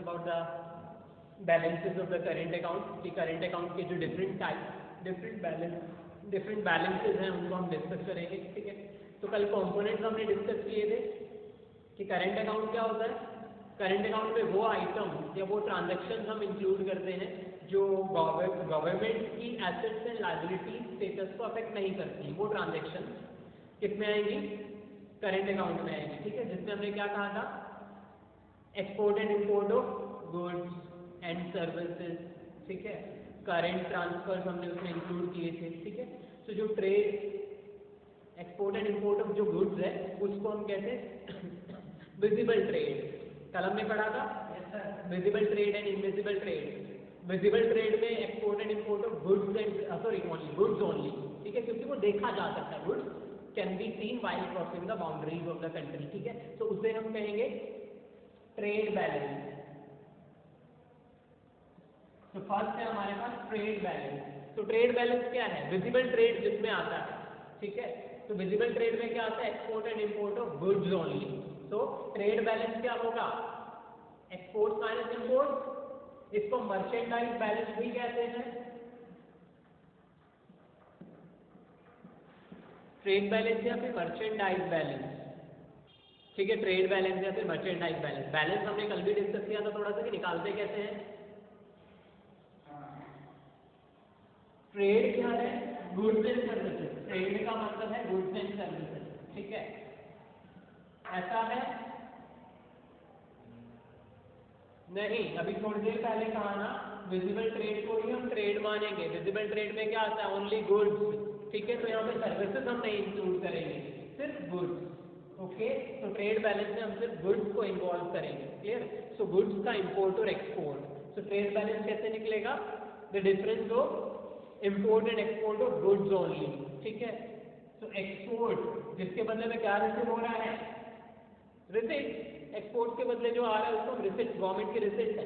About the balances of the current account कि current account के जो डिफरेंट बैलेंसेस हैं उनको हम डिस्कस करेंगे, ठीक है। तो कल कंपोनेंट्स हमने डिस्कस किए थे कि करेंट अकाउंट क्या होता है। करेंट अकाउंट में वो आइटम या वो ट्रांजैक्शन हम इंक्लूड करते हैं जो गवर्नमेंट की एसेट्स एंड लायबिलिटी स्टेटस को अफेक्ट नहीं करती। वो ट्रांजैक्शन किस में आएंगी, करेंट अकाउंट में आएंगी, ठीक है। जिसमें हमने क्या कहा था, export and import of goods and services, ठीक है। करेंट ट्रांसफर्स हमने उसमें इंक्लूड किए थे, ठीक है। तो जो trade export and import of जो गुड्स है उसको हम कहते हैं विजिबल ट्रेड। कल हमने पढ़ा था visible trade and invisible trade. Visible trade में export and import of goods and goods only, ठीक है, क्योंकि वो देखा जा सकता है, goods can be seen while crossing the boundaries of the country, ठीक है। तो उसे हम कहेंगे ट्रेड बैलेंस। तो फर्स्ट है हमारे पास ट्रेड बैलेंस। तो ट्रेड बैलेंस क्या है, विजिबल ट्रेड जिसमें आता है, ठीक है। तो विजिबल ट्रेड में क्या आता है, export and import of goods only. तो ट्रेड बैलेंस क्या होगा, एक्सपोर्ट माइनस इंपोर्ट। इसको मर्चेंडाइज बैलेंस भी कहते हैं। ट्रेड बैलेंस या फिर मर्चेंडाइज बैलेंस, ठीक है। ट्रेड बैलेंस या फिर मर्चेंडाइज बैलेंस। बैलेंस हमने कल भी डिस्कस किया था थोड़ा सा कि निकालते कैसे हैं। ट्रेड क्या है, गुड्स एंड सर्विसेज। ट्रेड का मतलब है गुड्स एंड सर्विसेज, ठीक है। ऐसा है नहीं, अभी थोड़ी देर पहले कहा ना, विजिबल ट्रेड को ही हम ट्रेड मानेंगे। विजिबल ट्रेड में क्या आता है, ओनली गुड्स, ठीक है। तो यहाँ पे सर्विसेज हम नहीं इंक्लूड करेंगे, सिर्फ गुड्स, ओके। तो ट्रेड बैलेंस में हम सिर्फ गुड्स को इन्वॉल्व करेंगे, क्लियर। सो गुड्स का इंपोर्ट और एक्सपोर्ट। तो ट्रेड बैलेंस कैसे निकलेगा, the difference of import and export of goods only, ठीक है। तो एक्सपोर्ट जिसके बदले में क्या रिसीव हो रहा है, रिसिप्ट। एक्सपोर्ट के बदले जो आ रहा है उसको हम रिसिप्ट, गवर्नमेंट की रिसिप्ट है।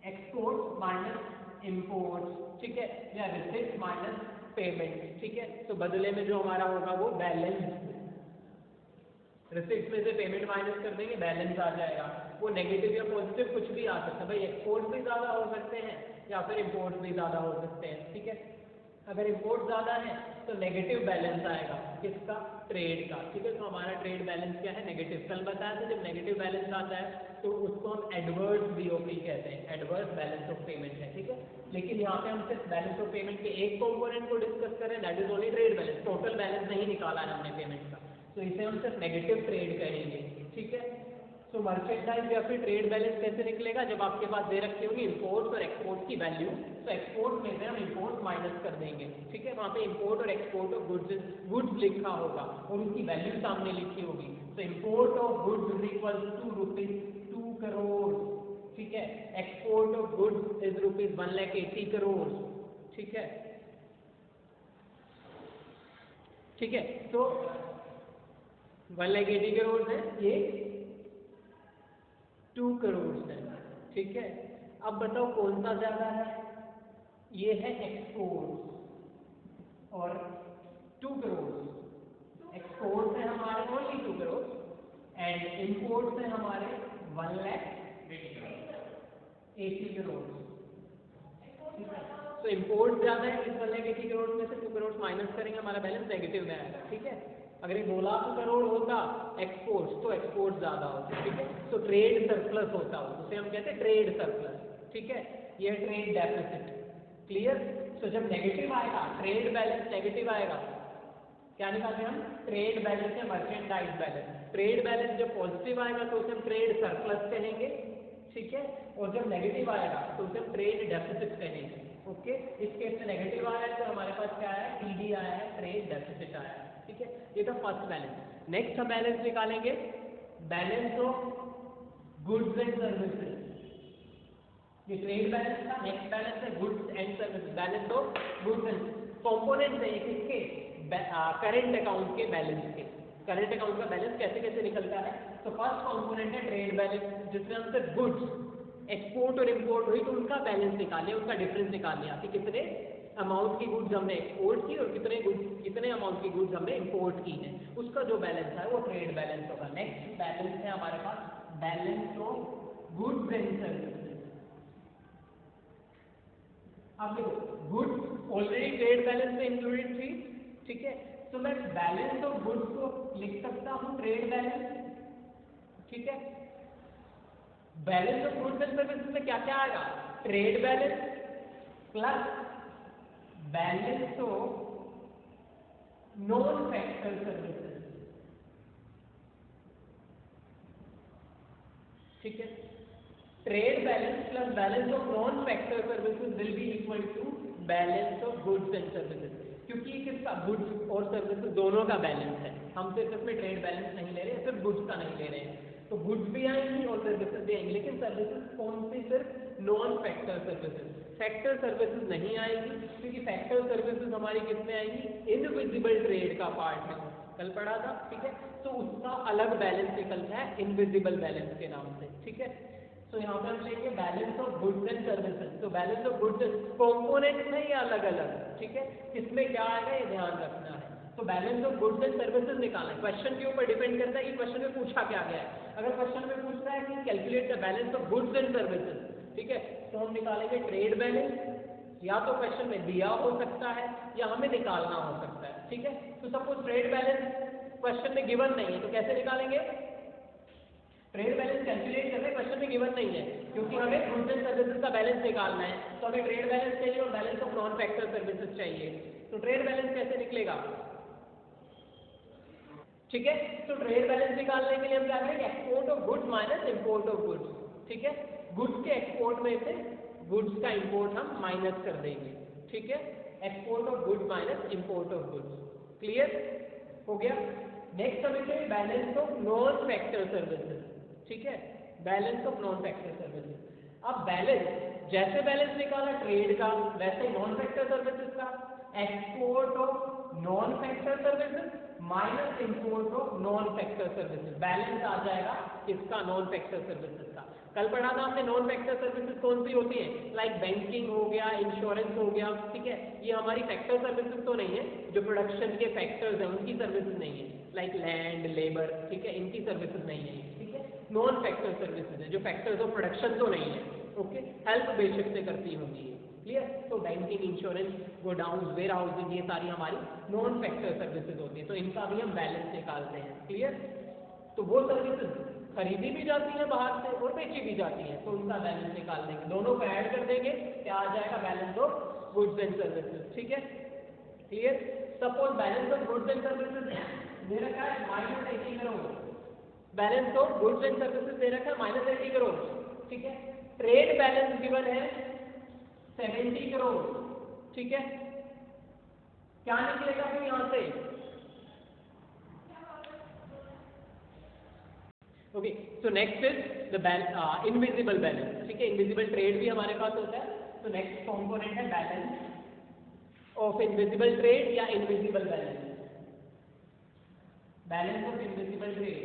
एक्सपोर्ट माइनस इंपोर्ट, ठीक है, या रिसिप्ट माइनस पेमेंट, ठीक है। तो बदले में जो हमारा होगा वो बैलेंस। रिसिप्ट में से पेमेंट माइनस कर देंगे, बैलेंस आ जाएगा। वो नेगेटिव या पॉजिटिव कुछ भी आ सकता है भाई, एक्सपोर्ट भी ज्यादा हो सकते हैं या फिर इंपोर्ट भी ज्यादा हो सकते हैं, ठीक है। अगर इंपोर्ट ज्यादा है तो नेगेटिव बैलेंस आएगा, किसका, ट्रेड का, ठीक है। तो हमारा ट्रेड बैलेंस क्या है, नेगेटिव। कल बताया था जब नेगेटिव बैलेंस आता है तो उसको हम एडवर्स बीओपी कहते हैं, एडवर्स बैलेंस ऑफ पेमेंट है, ठीक है। लेकिन यहाँ पे हम सिर्फ बैलेंस ऑफ पेमेंट के एक कंपोनेंट को डिस्कस करें, that is only trade balance. Total balance नहीं निकाला है हमने पेमेंट का, तो इसे हम सिर्फ नेगेटिव ट्रेड कहेंगे, ठीक है। तो मर्चेंडाइज या फिर ट्रेड बैलेंस कैसे निकलेगा, जब आपके पास दे रखी होगी इंपोर्ट और एक्सपोर्ट की वैल्यू, तो एक्सपोर्ट में से हम इंपोर्ट माइनस कर देंगे, ठीक है। वहां पे इंपोर्ट और एक्सपोर्ट ऑफ गुड्स लिखा होगा और उसकी वैल्यू सामने लिखी होगी। तो import of goods is equal to ₹2 crore, ठीक है। Export of goods is ₹180 crore, ठीक है, ठीक है। तो 180 करोड़ है, ये 2 करोड़ है, ठीक है। अब बताओ कौन सा ज्यादा है, ये है एक्सपोर्ट और 2 करोड़। एक्सपोर्ट है हमारे ओनली 2 करोड़ एंड इंपोर्ट है हमारे 180 करोड़, ठीक है। तो इंपोर्ट ज्यादा है, इस 180 करोड़ में से 2 करोड़ माइनस करेंगे, हमारा बैलेंस नेगेटिव में आएगा, ठीक है। अगर ये 2 लाख करोड़ होता एक्सपोर्ट तो एक्सपोर्ट ज्यादा होता, ठीक है। तो ट्रेड सरप्लस होता है, उसे हम कहते हैं ट्रेड सरप्लस, ठीक है। ये ट्रेड डेफिसिट, क्लियर। तो जब नेगेटिव आएगा, ट्रेड बैलेंस नेगेटिव आएगा, क्या निकालेंगे हम, ट्रेड बैलेंस या मर्चेंडाइज बैलेंस। ट्रेड बैलेंस जब पॉजिटिव आएगा तो उसे हम ट्रेड सरप्लस कहेंगे, ठीक है। और जब नेगेटिव आएगा तो उसे हम ट्रेड डेफिसिट कहेंगे, ओके। इस केस में नेगेटिव आया है तो हमारे पास क्या है, टीडी आया है, ट्रेड डेफिसिट आया है, ठीक है। ये तो फर्स्ट बैलेंस। नेक्स्ट हम बैलेंस निकालेंगे, balance of goods and services. ये ट्रेड बैलेंस का नेक्स्ट बैलेंस है goods and services, balance of goods and components है किसके, करेंट अकाउंट के बैलेंस के। करेंट अकाउंट का बैलेंस कैसे कैसे निकलता है, तो फर्स्ट कंपोनेंट है ट्रेड बैलेंस, जिसमें हम सिर्फ गुड्स एक्सपोर्ट और इंपोर्ट हुई तो उनका बैलेंस निकाले, उनका डिफरेंस निकालने आती, कितने अमाउंट की गुड्स हमने एक्सपोर्ट की और कितने अमाउंट की गुड्स हमने इंपोर्ट की है, उसका जो बैलेंस है वो ट्रेड बैलेंस होगा। नेक्स्ट बैलेंस है हमारे पास balance of goods goods and services. आप देखो गुड्स ऑलरेडी ट्रेड बैलेंस में इंक्लूडेड थी, ठीक है, तो मैं बैलेंस ऑफ गुड्स को लिख सकता हूं ट्रेड बैलेंस, ठीक है। Balance of goods and services में क्या क्या आएगा, trade balance plus balance of non factor services, ठीक है। Trade balance plus balance of non factor services will be equal to balance of goods and services, क्योंकि किसका, गुड्स और services दोनों का बैलेंस है। हम सिर्फ इसमें ट्रेड बैलेंस नहीं ले रहे, सिर्फ गुड्स का नहीं ले रहे हैं, तो गुड्स भी आएंगी और सर्विसेज भी आएंगी, लेकिन सर्विसेज कौन सी, सिर्फ non factor services, factor services नहीं आएगी, क्योंकि फैक्टर सर्विसेज हमारी किसमें आएंगी, इनविजिबल ट्रेड का पार्ट है, कल पढ़ा था, ठीक है। तो उसका अलग बैलेंस निकलता है इनविजिबल बैलेंस के नाम से, ठीक है। तो यहाँ पे हम लेंगे balance of goods and services, तो बैलेंस ऑफ गुड्स कंपोनेंट में ये अलग अलग, ठीक है, किसमें क्या आएगा ये ध्यान रखना है। तो balance of goods and services निकालना है, क्वेश्चन के ऊपर डिपेंड करता है कि क्वेश्चन में पूछा क्या गया है। अगर क्वेश्चन में पूछ रहा है कि calculate the balance of goods and services, ठीक है, तो हम निकालेंगे ट्रेड बैलेंस, या तो क्वेश्चन में दिया हो सकता है या हमें निकालना हो सकता है, ठीक है। तो सपोज ट्रेड बैलेंस क्वेश्चन में गिवन नहीं है, तो कैसे निकालेंगे, ट्रेड बैलेंस कैलकुलेट करने क्वेश्चन में गिवन नहीं है, क्योंकि हमें गुड्स एंड सर्विसेज का बैलेंस निकालना है, तो हमें ट्रेड बैलेंस चाहिए और balance of non factor services चाहिए। तो ट्रेड बैलेंस कैसे निकलेगा, ठीक है। तो ट्रेड बैलेंस निकालने के लिए हम क्या करेंगे, export of goods minus import of goods, ठीक है। गुड्स के एक्सपोर्ट में से गुड्स का इंपोर्ट हम माइनस कर देंगे, ठीक है। Export of goods minus import of goods, clear हो गया। नेक्स्ट समझिए balance of non factor services, ठीक है, balance of non factor services. अब बैलेंस, जैसे बैलेंस निकाला ट्रेड का, वैसे नॉन फैक्टर सर्विसेज का, export of non factor services minus import of non factor services, balance आ जाएगा किसका, नॉन फैक्टर सर्विसेज का। कल पढ़ा था हमने नॉन फैक्टर सर्विसेज कौन सी होती है, लाइक बैंकिंग हो गया, इंश्योरेंस हो गया, ठीक है। ये हमारी फैक्टर सर्विसेज तो नहीं है, जो प्रोडक्शन के फैक्टर्स हैं उनकी सर्विसेज नहीं है, लाइक लैंड, लेबर, ठीक है, इनकी सर्विसेज नहीं है, ठीक है। नॉन फैक्टर सर्विसेज है, जो फैक्टर्स ऑफ प्रोडक्शन तो नहीं है, ओके, हेल्प बेसिस से करती होंगी ये, क्लियर। तो banking, insurance, godown, warehousing, ये सारी हमारी नॉन फैक्टर सर्विसेज होती है, तो इनका भी हम बैलेंस निकालते हैं, क्लियर। तो वो सर्विसेज खरीदी भी जाती है बाहर से और बेची भी जाती है, तो उनका बैलेंस निकाल देंगे, दोनों को ऐड कर देंगे, क्या आ जाएगा, balance of goods and services, ठीक है, clear. Suppose balance of goods and services दे रखा है -80 crore, balance of goods and services दे रखा है -80 करोड़, ठीक है। ट्रेड बैलेंस गिवन है 70 करोड़, ठीक है। क्या निकलेगा फिर यहां से, okay. So next is the invisible balance, ठीक है, इनविजिबल ट्रेड भी हमारे पास होता है, तो नेक्स्ट कॉम्पोनेंट है बैलेंस ऑफ इनविजिबल ट्रेड या invisible balance, balance of invisible trade,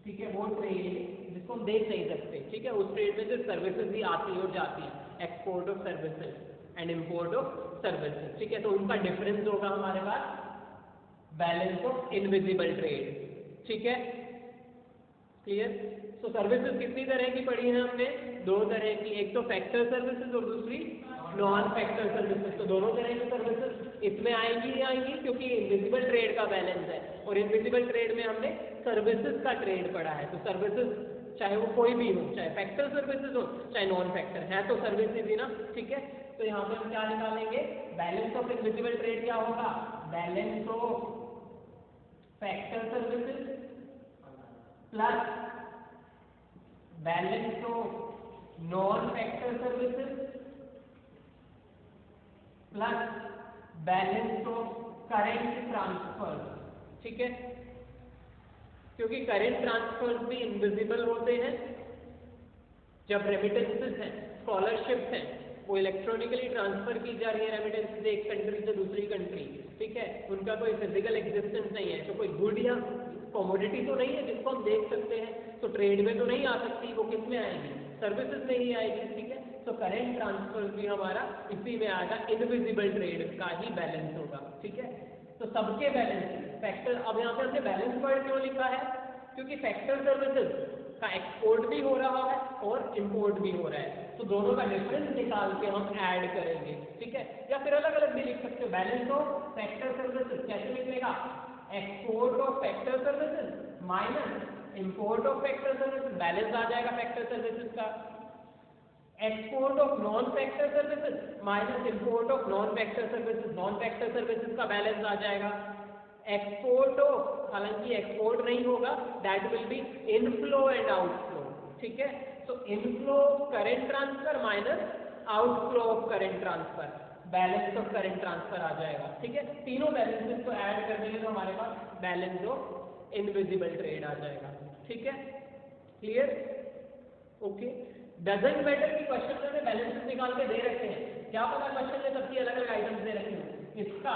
ठीक है, वो ट्रेड जिसको हम देख नहीं सकते, ठीक है, उस ट्रेड में जो सर्विसेज भी आती है और जाती है, export of services and import of services, ठीक है, तो उनका डिफरेंस होगा हमारे पास बैलेंस ऑफ इनविजिबल ट्रेड, ठीक है, क्लियर। तो सर्विसेज कितनी तरह की पढ़ी है हमने, दो तरह की, एक तो फैक्टर सर्विसेज और दूसरी नॉन फैक्टर सर्विसेज, तो दोनों तरह की सर्विसेज इसमें आएंगी ही आएंगी, क्योंकि इनविजिबल ट्रेड का बैलेंस है, और इनविजिबल ट्रेड में हमने सर्विसेज का ट्रेड पढ़ा है, तो सर्विसेज चाहे वो कोई भी हो, चाहे फैक्टर सर्विसेज हो चाहे नॉन फैक्टर है, तो सर्विसेज ही ना, ठीक है। तो यहाँ पे हम क्या निकालेंगे, बैलेंस ऑफ इनविजिबल ट्रेड क्या होगा, balance of factor services plus balance of non factor services plus balance of current transfer, ठीक है, क्योंकि करेंट ट्रांसफर्स भी इनविजिबल होते हैं। जब रेमिटेंसेस हैं, स्कॉलरशिप्स हैं, वो इलेक्ट्रॉनिकली ट्रांसफर की जा रही है रेमिटेंस से एक कंट्री से दूसरी कंट्री, ठीक है, उनका कोई फिजिकल एग्जिस्टेंस नहीं है, तो कोई गुड या कमोडिटी तो नहीं है जिसको हम देख सकते हैं, तो ट्रेड में तो नहीं आ सकती, वो किस में आएगी, सर्विसेज में ही आएगी, ठीक है। तो करेंट ट्रांसफर भी हमारा इसी में आएगा, इनविजिबल ट्रेड का ही बैलेंस होगा, ठीक है। तो सबके बैलेंस फैक्टर, अब यहाँ पे हमने बैलेंस वर्ड क्यों लिखा है, क्योंकि फैक्टर सर्विसेज का एक्सपोर्ट भी हो रहा है और इंपोर्ट भी हो रहा है, तो दोनों का डिफरेंस निकाल के हम ऐड करेंगे, ठीक है। या फिर अलग अलग भी लिख सकते हो, बैलेंस ऑफ फैक्टर सर्विसेज कैसे निकलेगा, export of factor services minus import of factor services, balance आ जाएगा फैक्टर सर्विसेज का, export of non factor services minus import of non factor services, non factor services का बैलेंस आ जाएगा, export of, हालांकि export नहीं होगा, that will be inflow and outflow, ठीक है। तो inflow current transfer minus outflow of current transfer, balance of current transfer आ जाएगा, ठीक है। तीनों बैलेंसेस को ऐड कर देंगे तो हमारे पास बैलेंस ऑफ इनविजिबल ट्रेड आ जाएगा, ठीक है। Clear, okay. डजंट मैटर कि क्वेश्चन में बैलेंसेस निकाल के दे रखे हैं, क्या पता क्वेश्चन में सबकी अलग अलग आइटम्स दे रखे हो, इसका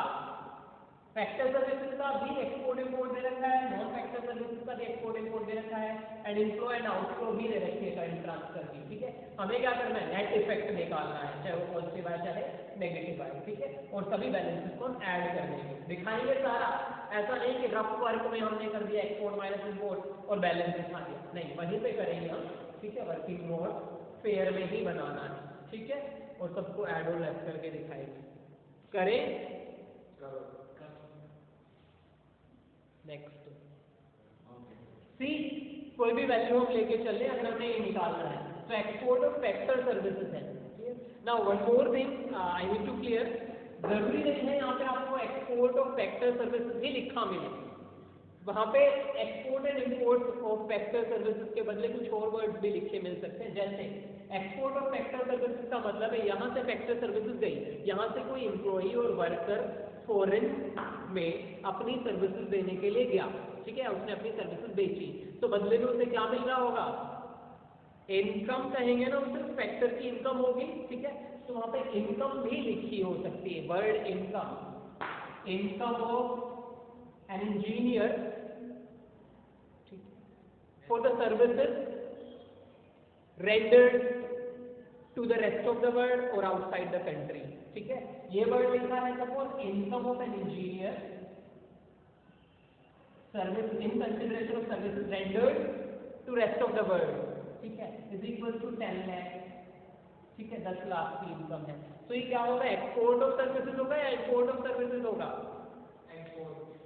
फैक्टर सर्विसेज का भी एक्सपोर्ट इंपोर्ट दे रखा है, नॉन फैक्टर सर्विसेज का भी एक्सपोर्ट इंपोर्ट दे रखा है, एंड इनफ्लो एंड आउटफ्लो भी दे रखी है करंट ट्रांसफर की, ठीक है। हमें क्या करना है, नेट इफेक्ट निकालना है, चाहे वो पॉजिटिव आए चाहे नेगेटिव आए, ठीक है। और सभी बैलेंसेस को ऐड कर देंगे, दिखाएंगे सारा, ऐसा नहीं कि रफ वर्क में हमने कर दिया एक्सपोर्ट माइनस इंपोर्ट और बैलेंस दिखा दिया, नहीं, वहीं पे करेंगे हम, ठीक है। वर्किंग नोट फेयर में ही बनाना है, ठीक है, और सबको ऐड और लेफ्ट करके दिखाएंगे, करें। नेक्स्ट सी, कोई भी वैल्यू हम लेके चले, अगर हमें ये निकालना है तो एक्सपोर्ट ऑफ फैक्टर सर्विसेज है। Now one more thing I need to clear, जरूरी नहीं है यहाँ पे आपको एक्सपोर्ट ऑफ फैक्टर सर्विसेज ही लिखा मिले, वहाँ पे export and import of factor services के बदले कुछ और वर्ड्स भी लिखे मिल सकते हैं। जैसे एक्सपोर्ट ऑफ फैक्टर सर्विसेज का मतलब है यहाँ से फैक्टर सर्विसेज गई, यहाँ से कोई एम्प्लॉई और वर्कर फॉरेन में अपनी सर्विसेज देने के लिए गया, ठीक है, उसने अपनी सर्विसेज बेची, तो बदले में उसे क्या मिल रहा होगा, इनकम कहेंगे ना उसे, फैक्टर की इनकम होगी, ठीक है। तो वहाँ पे इनकम भी लिखी हो सकती है, word income, income of an engineer for the services rendered to the rest of the world or outside the country, ठीक है। ये वर्ड लिखा है, suppose income of an engineer service in consideration of services rendered to rest of the world, ठीक है, is equal to 10 lakh, ठीक है, 10 लाख की इनकम है। तो ये क्या होगा, एक्सपोर्ट ऑफ सर्विसेज होगा या इंपोर्ट ऑफ सर्विसेज होगा,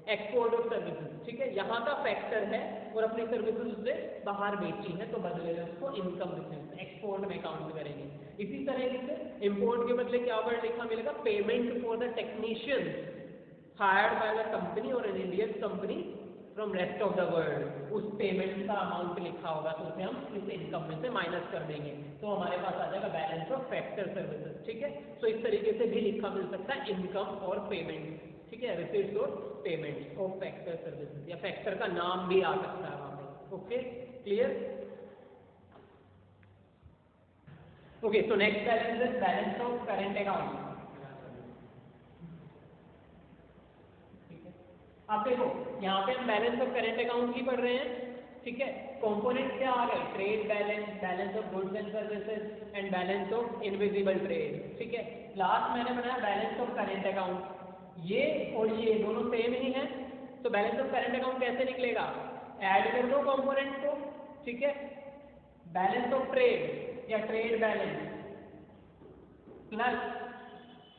एक्सपोर्ट ऑफ सर्विसेज, ठीक है। यहाँ का फैक्टर है और अपनी सर्विसेज उससे बाहर बेची है, तो बदले में उसको इनकम लिखेंगे, एक्सपोर्ट में काउंट करेंगे। इसी तरह से इंपोर्ट के बदले क्या वर्ड लिखा मिलेगा, payment for the technician hired by the company और an Indian company from rest of the world, उस पेमेंट का अमाउंट लिखा होगा, तो उसे हम इस इनकम में से माइनस कर देंगे, तो हमारे पास आ जाएगा बैलेंस ऑफ फैक्टर सर्विसेज, ठीक है। तो इस तरीके से भी लिखा मिल सकता है इनकम और पेमेंट, ठीक है, रिसीट्स और पेमेंट ऑफ फैक्टर सर्विसेज, या फैक्टर का नाम भी आ सकता है वहां पे, okay, clear, okay. So next balance is balance of current account, ठीक है। आप देखो यहाँ पे हम बैलेंस ऑफ करंट अकाउंट की पढ़ रहे हैं, ठीक है। कंपोनेंट क्या आ गए, trade balance, balance of goods and services and balance of invisible trade, ठीक है। लास्ट मैंने बनाया बैलेंस ऑफ करंट अकाउंट, ये और ये दोनों सेम ही हैं, तो बैलेंस ऑफ करंट अकाउंट कैसे निकलेगा, ऐड कर दो कंपोनेंट को, ठीक है। बैलेंस ऑफ ट्रेड या ट्रेड बैलेंस प्लस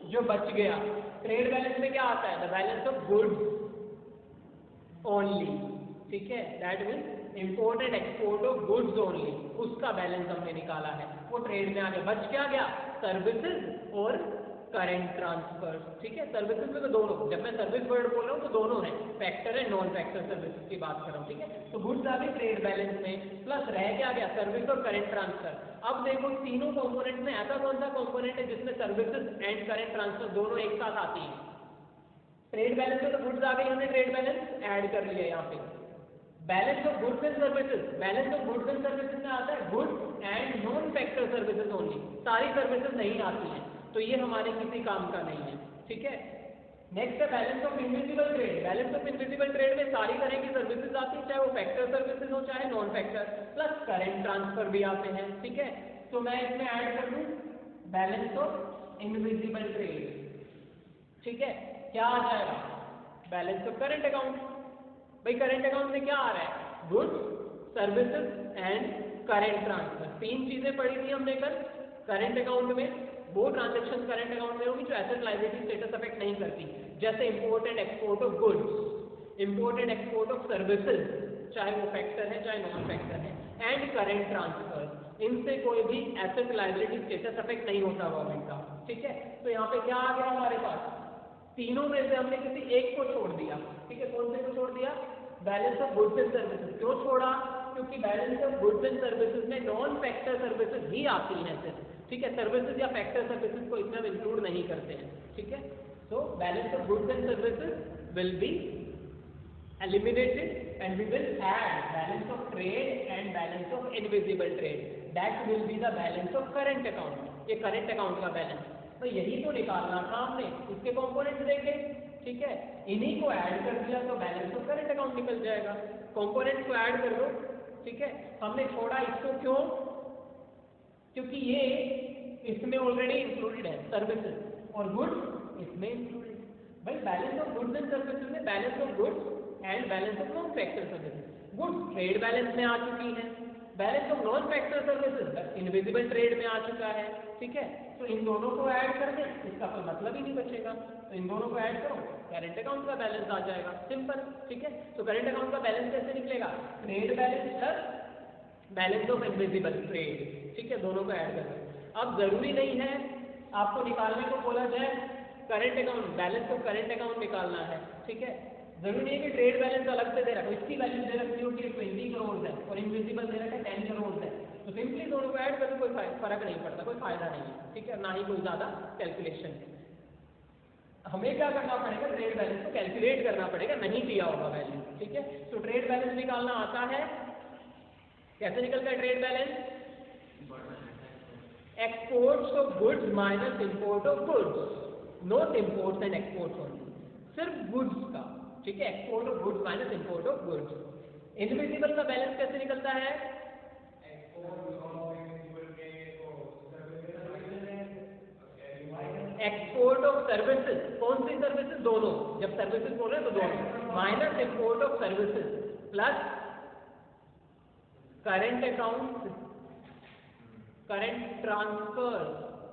जो बच गया, ट्रेड बैलेंस में क्या आता है, the balance of goods only, ठीक है, that means import and export of goods only, उसका बैलेंस हमने निकाला है, वो ट्रेड में आ गया। बच क्या गया, सर्विसेज और करंट ट्रांसफर, ठीक है। सर्विसेज में तो दोनों, जब मैं सर्विस वर्ड बोल रहा हूँ तो दोनों है, factor and non factor services की बात कर रहा हूँ, ठीक है। तो गुड्स आ गई ट्रेड बैलेंस में, प्लस रह क्या गया, सर्विस और करंट ट्रांसफर। अब देखो तीनों कंपोनेंट में ऐसा कौन सा कंपोनेंट है जिसमें सर्विसेज एंड करंट ट्रांसफर दोनों एक साथ आती है, ट्रेड बैलेंस में तो गुड्स आ गई, हमने ट्रेड बैलेंस ऐड कर लिया यहाँ पे। Balance of goods and services, balance of goods and services में आता है goods and non factor services only, सारी सर्विसेज नहीं आती हैं, तो ये हमारे किसी काम का नहीं है, ठीक है। नेक्स्ट है balance of invisible trade, balance of invisible trade में सारी तरह की सर्विसेज आती है, चाहे वो फैक्टर सर्विसेज हो चाहे non factor, plus current transfer भी आते हैं, ठीक है। तो मैं इसमें ऐड कर दूं बैलेंस ऑफ इनविजिबल ट्रेड, ठीक है। क्या आ जाएगा, बैलेंस ऑफ करंट अकाउंट, भाई करंट अकाउंट में क्या आ रहा है, goods services and current transfer. तीन चीजें पढ़ी थी हमने कल। करंट अकाउंट में वो ट्रांजेक्शन करंट अकाउंट में होगी जो एसेट लायबिलिटी स्टेटस अफेक्ट नहीं करती, जैसे import and export of goods, import and export of services, चाहे वो फैक्टर है चाहे नॉन फैक्टर है, एंड करंट ट्रांसफर। इनसे कोई भी एसेट लायबिलिटी स्टेटस अफेक्ट नहीं होता गवर्नमेंट का, ठीक है। तो यहाँ पे क्या आ गया हमारे पास, तीनों में से हमने किसी एक को छोड़ दिया, ठीक है। कौन से को छोड़ दिया, balance of goods and services. क्यों छोड़ा, क्योंकि balance of goods and services में नॉन फैक्टर सर्विसेज ही आती हैं सिर्फ, ठीक है। सर्विसेज या फैक्टर सर्विसेज को इसमें हम इंक्लूड नहीं करते हैं, ठीक है। So balance of goods and services will B eliminated and we will add balance of trade and balance of invisible trade, that will be the balance of current account। ये current account का balance, तो यही तो निकालना था हमने, इसके components देखे, ठीक है। इन्हीं को ऐड कर दिया तो बैलेंस ऑफ करंट अकाउंट निकल जाएगा। कंपोनेंट्स को ऐड कर दो, ठीक है। हमने छोड़ा इसको क्यों, क्योंकि ये इसमें ऑलरेडी इंक्लूडेड है सर्विसेज और गुड्स इसमें इंक्लूडेड। भाई balance of goods and services में balance of goods and balance of non factor services, goods trade balance में आ चुकी है, balance of non factor services invisible trade में आ चुका है, ठीक है। तो इन दोनों को ऐड कर दें, इसका कोई मतलब ही नहीं बचेगा, तो इन दोनों को ऐड करो, करंट अकाउंट का बैलेंस आ जाएगा, सिंपल, ठीक है। तो करंट अकाउंट का बैलेंस कैसे निकलेगा, trade balance plus balance of invisible trade, ठीक है। दोनों को ऐड कर दें। अब जरूरी नहीं है आपको निकालने को बोला जाए current account, balance of current account निकालना है, ठीक है। जरूरी नहीं है कि ट्रेड बैलेंस अलग से दे रखा हो, इसकी वैल्यू दे रखी हो कि 20 करोड़ है और इनविजिबल दे रखा है 10 करोड़ है, तो सिंपली दोनों को ऐड करके कोई फर्क नहीं पड़ता, कोई फायदा नहीं है, ठीक है। ना ही कोई ज्यादा कैलकुलेशन। हमें क्या करना पड़ेगा, ट्रेड बैलेंस को कैलकुलेट करना पड़ेगा, नहीं दिया होगा वैल्यू, ठीक है। तो ट्रेड बैलेंस निकालना आता है, कैसे निकलता है trade balance, exports of goods minus import of goods, not imports and exports only, सिर्फ गुड्स का, ठीक है। Export of goods minus import of goods. Invisible का बैलेंस कैसे निकलता है, एक्सपोर्ट ऑफ सर्विसेज, कौन सी सर्विसेज, दोनों, जब सर्विसेज बोल रहे हैं तो दोनों, minus import of services plus current account, current transfer,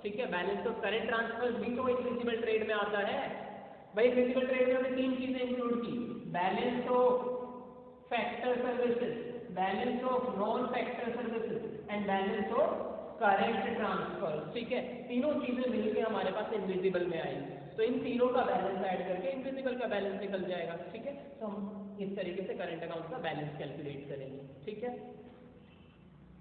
ठीक है। बैलेंस ऑफ करंट ट्रांसफर भी तो इनविजिबल ट्रेड में आता है। भाई इनविजिबल ट्रेड में हमने तीन चीजें इंक्लूड की, balance of factor services, balance of non factor services and balance of current transfer, ठीक है। तीनों चीजें मिलकर हमारे पास इनविजिबल में आई, तो इन तीनों का बैलेंस ऐड करके इनविजिबल का बैलेंस निकल जाएगा, ठीक है। तो हम इस तरीके से करंट अकाउंट का बैलेंस कैलकुलेट करेंगे, ठीक है।